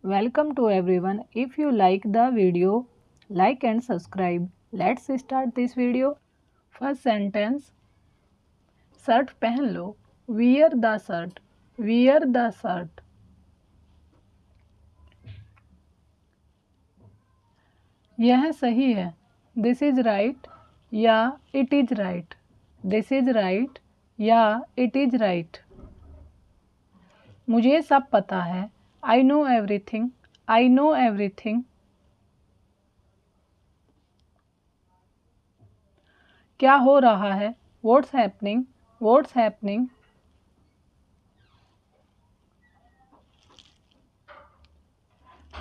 Welcome to everyone. If you like the video, like and subscribe. Let's start this video. First sentence. Shirt पहन लो. Wear the shirt. Wear the shirt. यह सही है. This is right. या it is right. This is right. या it is right. मुझे सब पता है. I know everything. I know everything. क्या हो रहा है? What's happening? What's happening?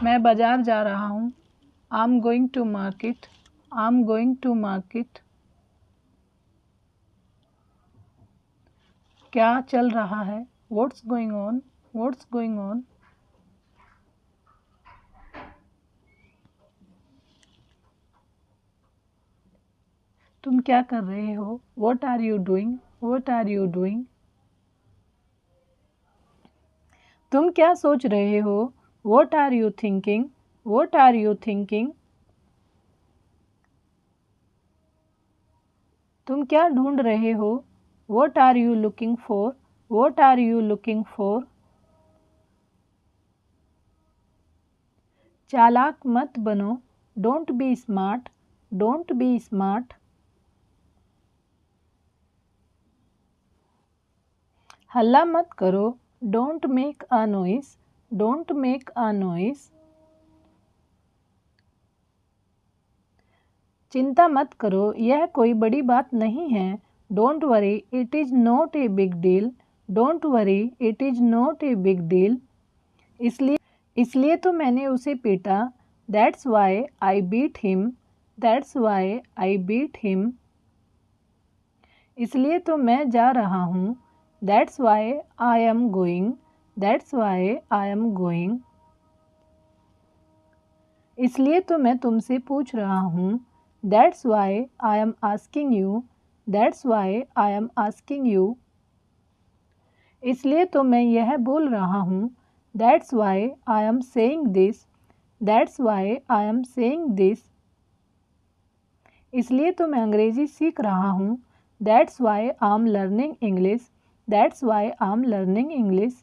मैं बाजार जा रहा हूँ. I'm going to market. I'm going to market. क्या चल रहा है? What's going on? What's going on? तुम क्या कर रहे हो? What are you doing? What are you doing? तुम क्या सोच रहे हो? What are you thinking? What are you thinking? तुम क्या ढूंढ रहे हो? What are you looking for? What are you looking for? चालाक मत बनो. Don't be smart. Don't be smart. हल्ला मत करो. Don't make a noise. Don't make a noise. चिंता मत करो. यह कोई बड़ी बात नहीं है. Don't worry. It is not a big deal. Don't worry. It is not a big deal. इसलिए तो मैंने उसे पीटा. That's why I beat him. That's why I beat him. इसलिए तो मैं जा रहा हूँ. That's why I am going. That's why I am going. इसलिए तो मैं तुमसे पूछ रहा हूँ. That's why I am asking you. That's why I am asking you. इसलिए तो मैं यह बोल रहा हूँ. That's why I am saying this. That's why I am saying this. इसलिए तो मैं अंग्रेजी सीख रहा हूँ. That's why I am learning English. That's why I am learning English.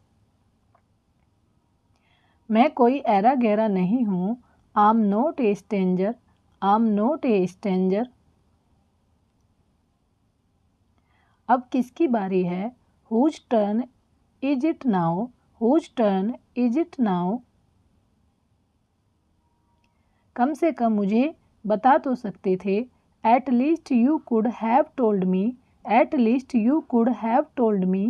मैं कोई ऐरा गैरा नहीं हूँ. I am not a stranger. I am not a stranger. अब किसकी बारी है? Whose turn is it now? Whose turn is it now? कम से कम मुझे बता तो सकते थे. At least you could have told me. At least you could have told me.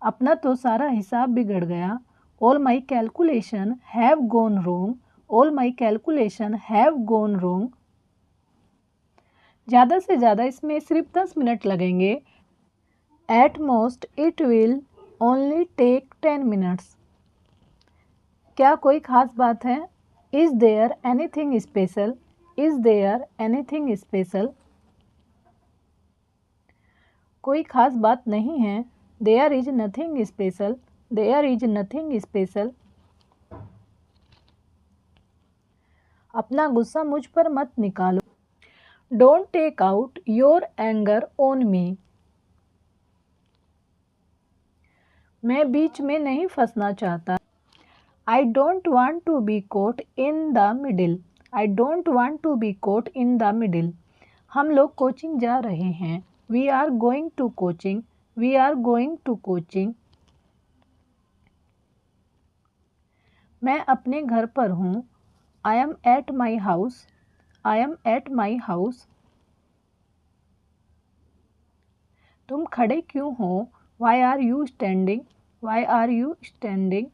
अपना तो सारा हिसाब बिगड़ गया. All my calculation have gone wrong. All my calculation have gone wrong. ज़्यादा से ज़्यादा इसमें सिर्फ 10 मिनट लगेंगे. At most it will only take 10 minutes. क्या कोई ख़ास बात है? Is there anything special? Is there anything special? कोई ख़ास बात नहीं है. There is nothing special. There is nothing special. अपना गुस्सा मुझ पर मत निकालो. Don't take out your anger on me. मैं बीच में नहीं फंसना चाहता. I don't want to be caught in the middle. I don't want to be caught in the middle. हम लोग कोचिंग जा रहे हैं. We are going to coaching. We are going to coaching. मैं अपने घर पर हूँ. I am at my house. I am at my house. तुम खड़े क्यों हो? Why are you standing? Why are you standing?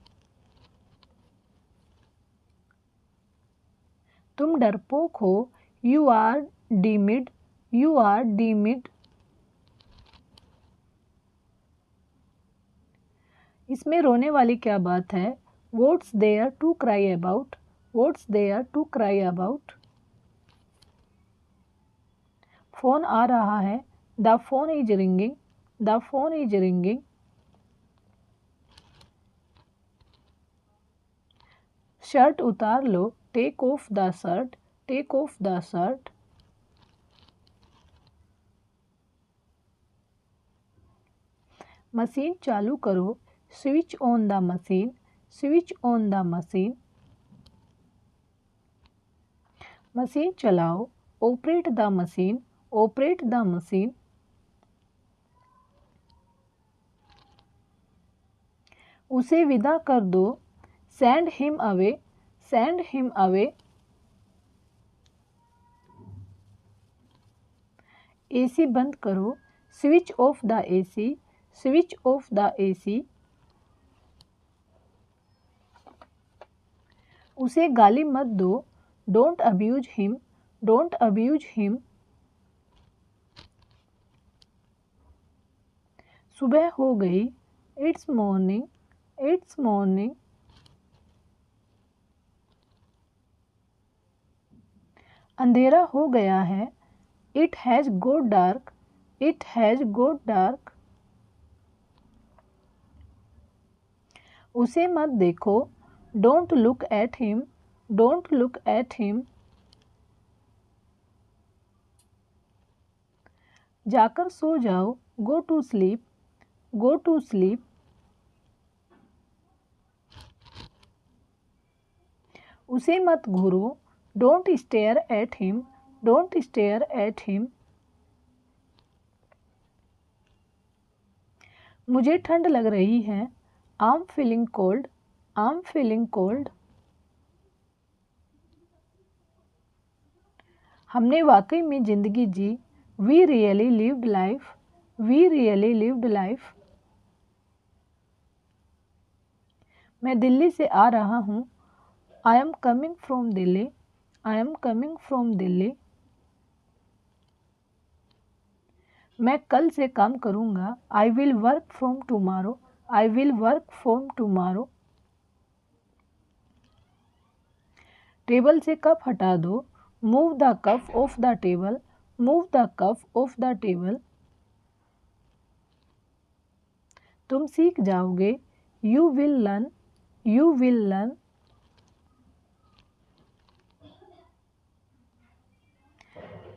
तुम डरपोक हो. You are timid. You are timid. इसमें रोने वाली क्या बात है? What's there to cry about? What's there to cry about? Phone आ रहा है. The phone is ringing. The phone is ringing. Shirt उतार लो, take off the shirt, take off the shirt. Machine चालू करो, switch on the machine, switch on the machine. Machine चलाओ, operate the machine, operate the machine. उसे विदा कर दो, send him away, send him away. AC बंद करो, switch off the AC, switch off the AC. उसे गाली मत दो, don't abuse him, don't abuse him. सुबह हो गई, इट्स मॉर्निंग, इट्स मॉर्निंग। अंधेरा हो गया है, it has got dark, it has got dark. उसे मत देखो, don't look at him, don't look at him. जाकर सो जाओ, go to sleep, go to sleep. उसे मत घूरो, don't stare at him, don't stare at him. मुझे ठंड लग रही है, I am feeling cold, I am feeling cold. हमने वाकई में ज़िंदगी जी, we really lived life, we really lived life. मैं दिल्ली से आ रहा हूँ, I am coming from Delhi, I am coming from Delhi. मैं कल से काम करूँगा, I will work from tomorrow, I will work from tomorrow. Table से कप हटा दो, move the cup of the table, move the cup of the table. तुम सीख जाओगे, you will learn, you will learn.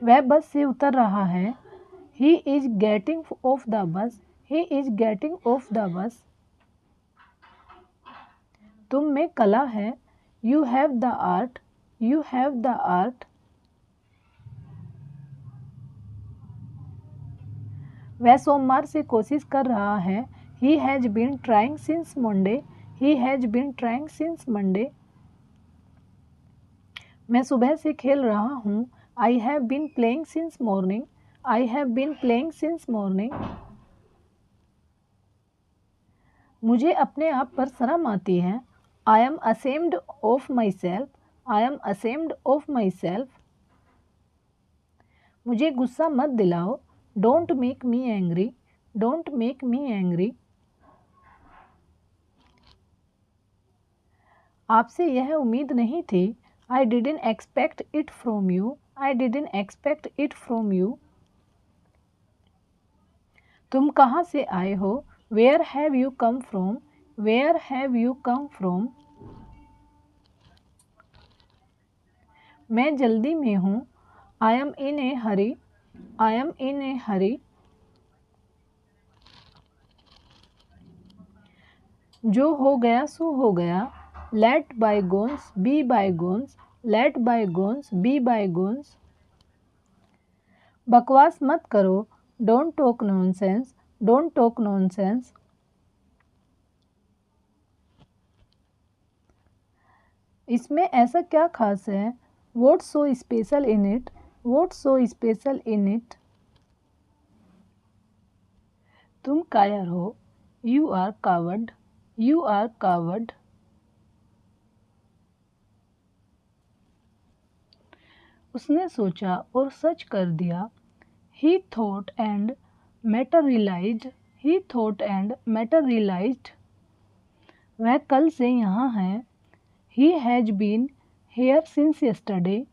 वह बस से उतर रहा है, he is getting off the बस, he is getting off the bus. तुम में कला है, you have the art, you have the art. वह सोमवार से कोशिश कर रहा है, he has been trying since Monday, he has been trying since Monday. मैं सुबह से खेल रहा हूँ, I have been playing since morning, I have been playing since morning. मुझे अपने आप पर शर्म आती है, I am ashamed of myself, I am ashamed of myself. मुझे गुस्सा मत दिलाओ, don't make me angry, don't make me angry. आपसे यह उम्मीद नहीं थी, I didn't expect it from you, I didn't expect it from you. तुम कहाँ से आए हो, where have you come from, where have you come from. मैं जल्दी में हूँ, I M in A Hari, I am इन ए हरी। जो हो गया सो हो गया, let bygones be bygones, let bygones be bygones. बकवास मत करो, don't talk nonsense, don't talk nonsense. इसमें ऐसा क्या खास है, what's so special in it, what's so special in it. तुम कायर हो, you are coward, you are coward. उसने सोचा और सच कर दिया, he thought and materialised, he thought and materialised. वह कल से यहाँ है, he has been here since yesterday.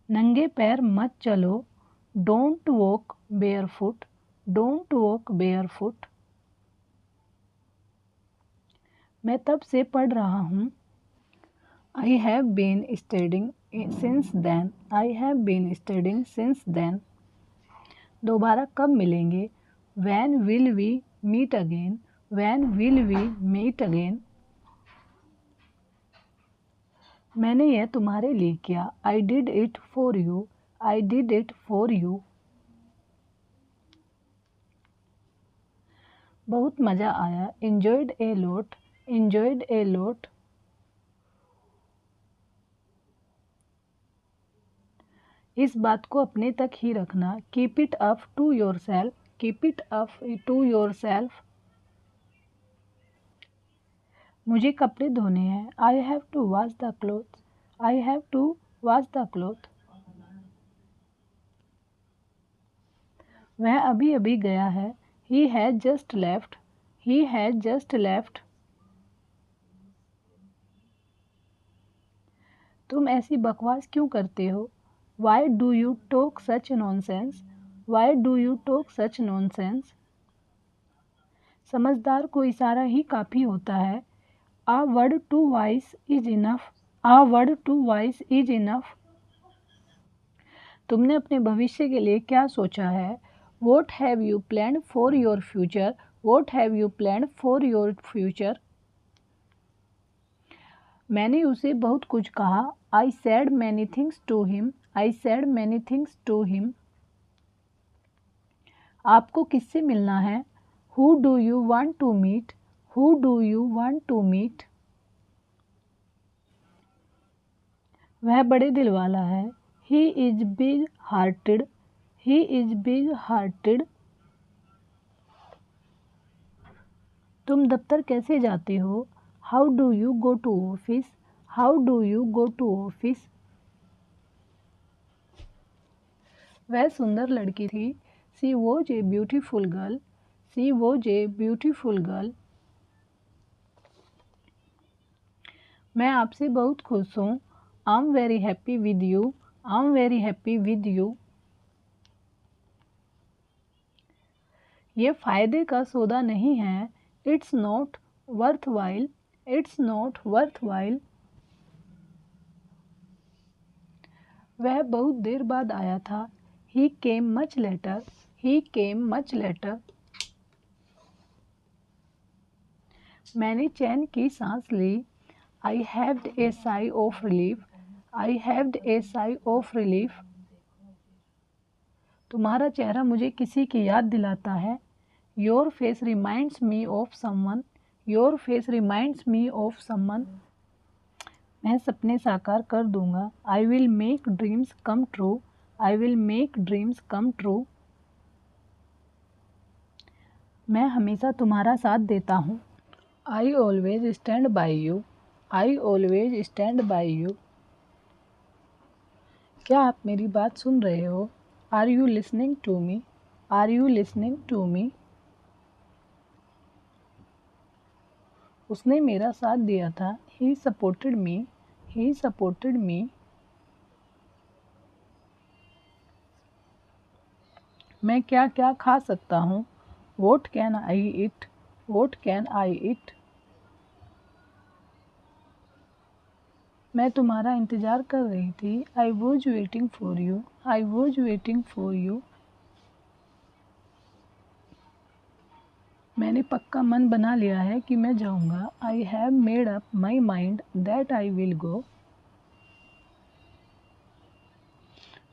नंगे पैर मत चलो, don't walk barefoot, don't walk barefoot. मैं तब से पढ़ रहा हूँ। I have been studying since then. I have been studying since then. दोबारा कब मिलेंगे? When will we meet again? When will we meet again? मैंने यह तुम्हारे लिए किया। I did it for you. I did it for you. बहुत मज़ा आया। Enjoyed a lot. Enjoyed a lot. इस बात को अपने तक ही रखना। Keep it up to yourself. Keep it up to yourself. मुझे कपड़े धोने हैं। I have to wash the clothes. I have to wash the clothes. वह अभी अभी गया है। He has just left. He has just left. तुम ऐसी बकवास क्यों करते हो? Why do you talk such nonsense? Why do you talk such nonsense? समझदार को इशारा ही काफ़ी होता है। A word to wise is enough. A word to wise is enough. तुमने अपने भविष्य के लिए क्या सोचा है? What have you planned for your future? What have you planned for your future? मैंने उसे बहुत कुछ कहा। I said many things to him. I said many things to him. आपको किससे मिलना है? Who do you want to meet? Who do you want to meet? वह बड़े दिल वाला है। He is big hearted. He is big hearted. तुम दफ्तर कैसे जाते हो? How do you go to office? How do you go to office? वह सुंदर लड़की थी। She was a beautiful girl. She was a beautiful girl. मैं आपसे बहुत खुश हूँ। I'm very happy with you. I'm very happy with you. ये फ़ायदे का सौदा नहीं है। It's not worthwhile. It's not worthwhile. वह बहुत देर बाद आया था। He came much later. He came much later. मैंने चैन की सांस ली। I heaved a sigh of relief. I heaved a sigh of relief. तुम्हारा चेहरा मुझे किसी की याद दिलाता है। Your face reminds me of someone. Your face reminds me of someone. मैं सपने साकार कर दूंगा। I will make dreams come true. I will make dreams come true. मैं हमेशा तुम्हारा साथ देता हूँ। I always stand by you. I always stand by you. क्या आप मेरी बात सुन रहे हो? Are you listening to me? Are you listening to me? उसने मेरा साथ दिया था। He supported me. He supported me. मैं क्या क्या खा सकता हूँ? What can I eat? What can I eat? मैं तुम्हारा इंतज़ार कर रही थी। I was waiting for you. I was waiting for you. मैंने पक्का मन बना लिया है कि मैं जाऊंगा। I have made up my mind that I will go.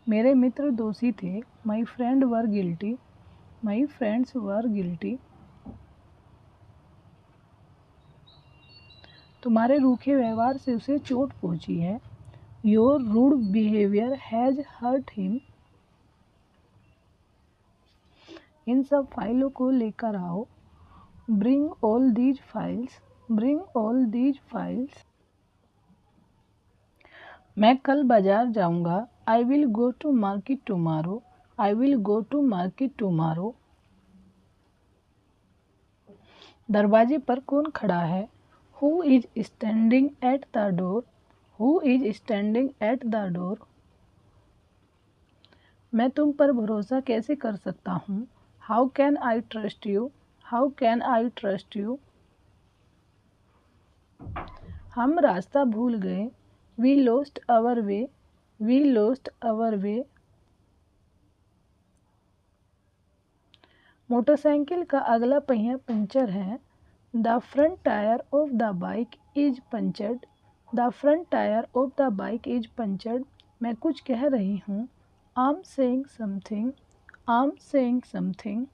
मेरे मित्र दोषी थे। My friend were guilty. My friends were guilty. तुम्हारे रूखे व्यवहार से उसे चोट पहुंची है। Your rude behavior has hurt him. इन सब फाइलों को लेकर आओ। Bring all these files. Bring all these files. मैं कल बाजार जाऊंगा। I will go to market tomorrow. I will go to market tomorrow. दरवाजे पर कौन खड़ा है? Who is standing at the door? Who is standing at the door? मैं तुम पर भरोसा कैसे कर सकता हूँ? How can I trust you? How can I trust you? हम रास्ता भूल गए। We lost our way. We lost our way. Motorcycle का अगला पहिया पंचर है। The front tyre of the bike is punctured. The front tyre of the bike is punctured. मैं कुछ कह रही हूँ। I am saying something. I am saying something.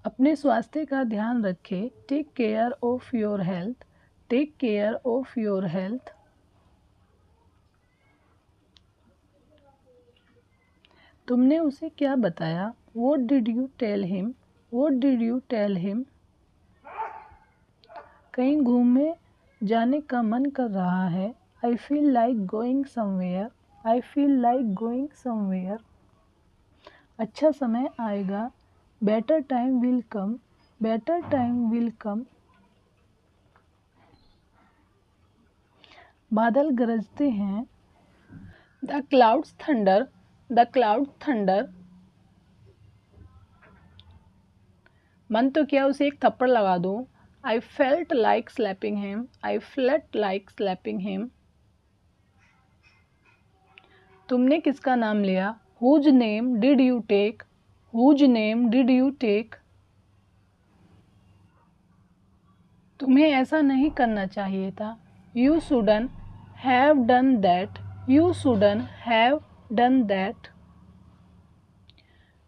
अपने स्वास्थ्य का ध्यान रखें। Take care of your health. Take care of your health. तुमने उसे क्या बताया? What did you tell him? What did you tell him? कहीं घूमने जाने का मन कर रहा है। I feel like going somewhere. I feel like going somewhere. अच्छा समय आएगा। Better time will come. Better time will come. बादल गरजते हैं। The clouds thunder. The clouds thunder. मन तो क्या उसे एक थप्पड़ लगा दूं। I felt like slapping him. I felt like slapping him. तुमने किसका नाम लिया? Whose name did you take? Whose name did you take? तुम्हें ऐसा नहीं करना चाहिए था। You shouldn't have done that. You shouldn't have done that.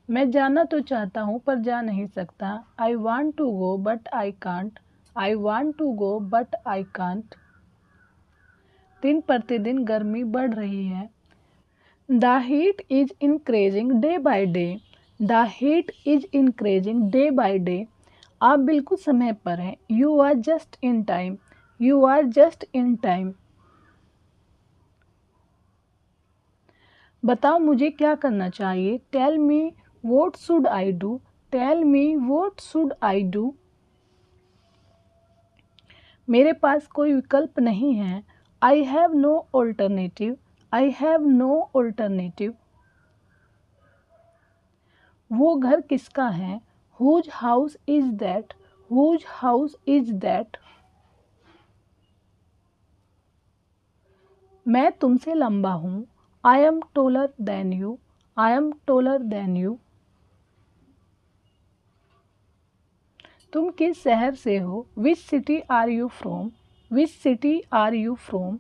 मैं जाना तो चाहता हूँ पर जा नहीं सकता। I want to go but I can't. I want to go but I can't. दिन प्रतिदिन गर्मी बढ़ रही है। The heat is increasing day by day. The heat is increasing day by day. आप बिल्कुल समय पर हैं। You are just in time. You are just in time. बताओ मुझे क्या करना चाहिए। Tell me what should I do? Tell me what should I do? मेरे पास कोई विकल्प नहीं है। I have no alternative. I have no alternative. वो घर किसका है? Whose house is that? Whose house is that? मैं तुमसे लंबा हूँ। I am taller than you. I am taller than you. तुम किस शहर से हो? Which city are you from? Which city are you from?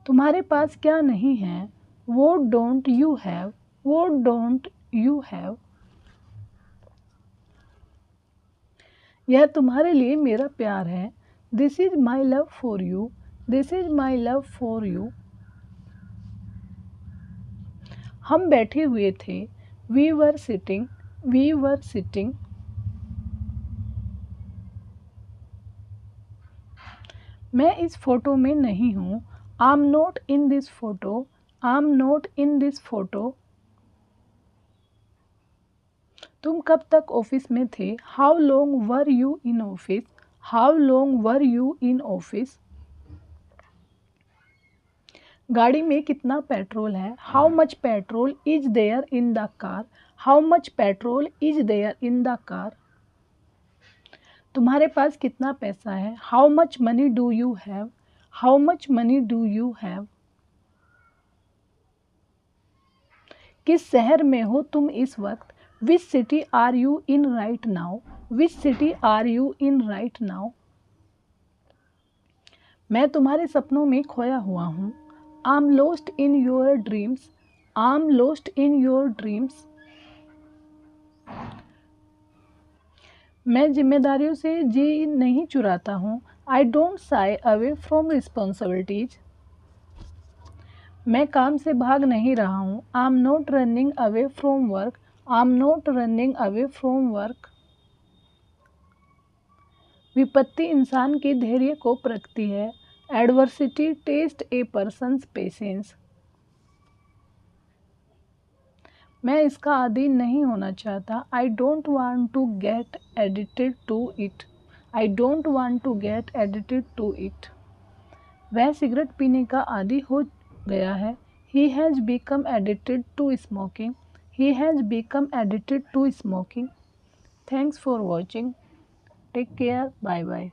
तुम्हारे पास क्या नहीं है? What don't you have? What don't you have? यह तुम्हारे लिए मेरा प्यार है। This is my love for you. This is my love for you. हम बैठे हुए थे। We were sitting. We were sitting. मैं इस फोटो में नहीं हूँ। I'm not in this photo. I'm not in this photo. तुम कब तक ऑफिस में थे? How long were you in office? How long were you in office? गाड़ी में कितना पेट्रोल है? How much petrol is there in the car? How much petrol is there in the car? तुम्हारे पास कितना पैसा है? How much money do you have? How much money do you have? किस शहर में हो तुम इस वक्त? Which city are you in right now? Which city are you in right now? मैं तुम्हारे सपनों में खोया हुआ हूँ। I'm lost in your dreams. I'm lost in your dreams. मैं जिम्मेदारियों से जी नहीं चुराता हूँ। I don't shy away from responsibilities. मैं काम से भाग नहीं रहा हूँ। I'm not running away from work. I'm not running away from work. विपत्ति इंसान के धैर्य को परखती है। Adversity tests a person's patience. मैं इसका आदी नहीं होना चाहता। I don't want to get addicted to it. I don't want to get addicted to it. वह सिगरेट पीने का आदी हो गया है। He has become addicted to smoking. He has become addicted to smoking. Thanks for watching, take care, bye bye.